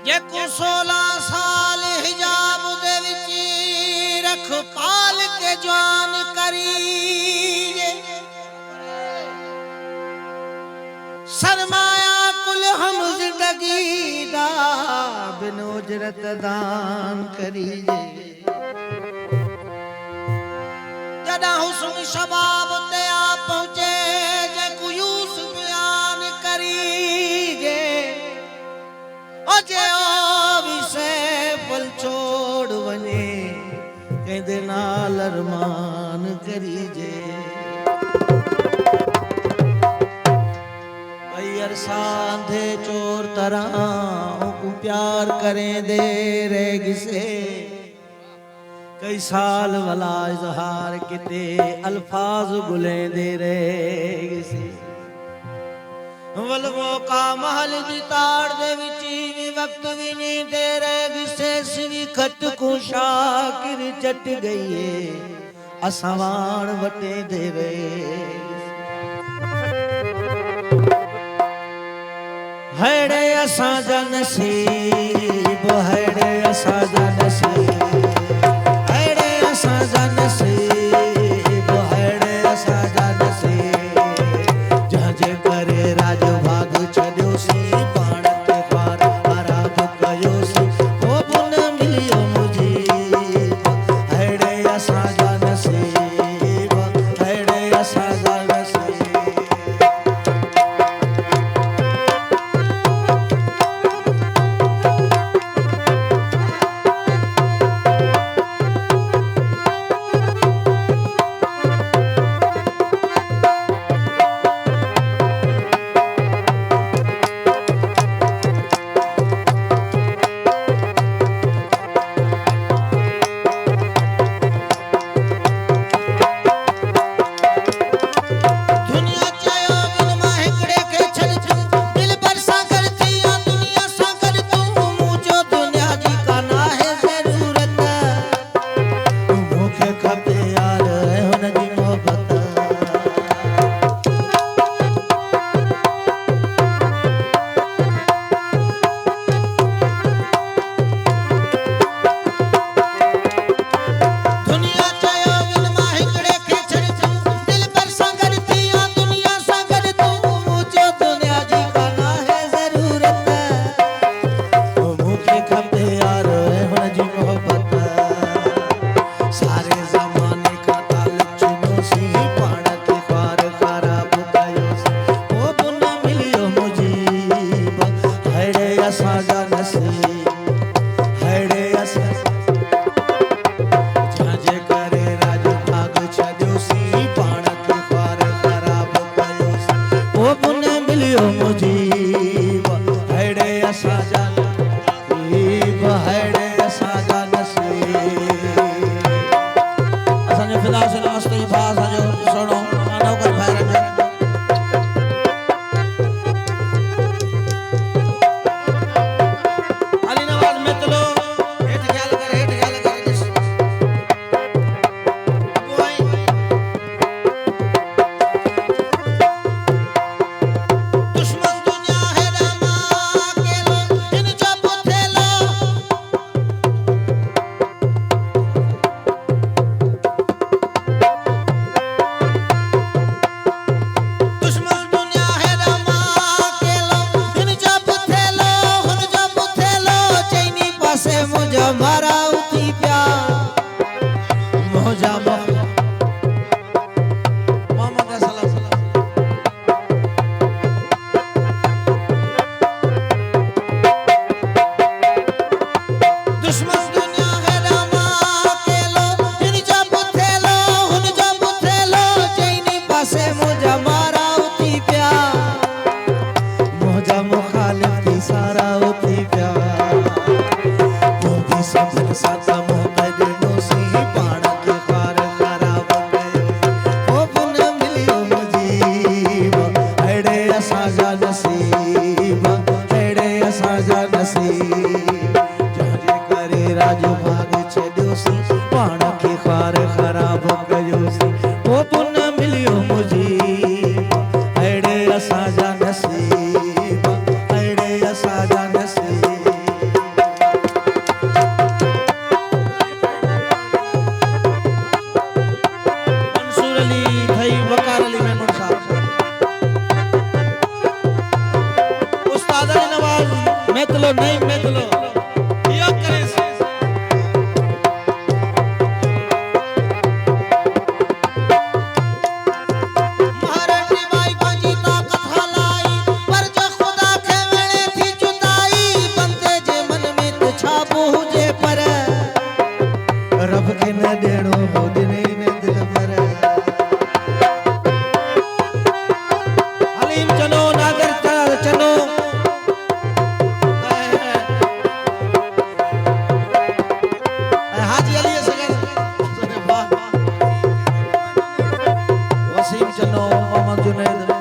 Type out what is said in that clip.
जेको 16 साल हिजाब दे विच रख पाल के जवान करी सरमाया कुल हम जिंदगी दा बिन उजरत दान करी जदा हुस्न शबाब ते आ पहुंचे जेको यूसुफ बयान करी अजे विसे पल छोड़ वने कहदे नाल अरमान करीजे भाई अरसांधे चोर तरह को प्यार करें दे रे गिसे कई साल वाला इजहार किते अल्फाज गुले दे रे गिसे वलवो का महल दी ताड़ दे विची वक्त भी नहीं दे रहे गिसे सिवी खट को शाकिर चट गई है असवाण वटे दे रहे हेड़े असा जा नसीब हेड़े असा जा नसीब हेड़े असा जा नसीब हेड़े असा जा नसीब जहाजे करे राज भाग छड़ियो सी पाण ते पार आराध कयो सी वो पुन मिलियो मुझी हेड़े असा जा नसीब हेड़े असा जा नसीब जुनैद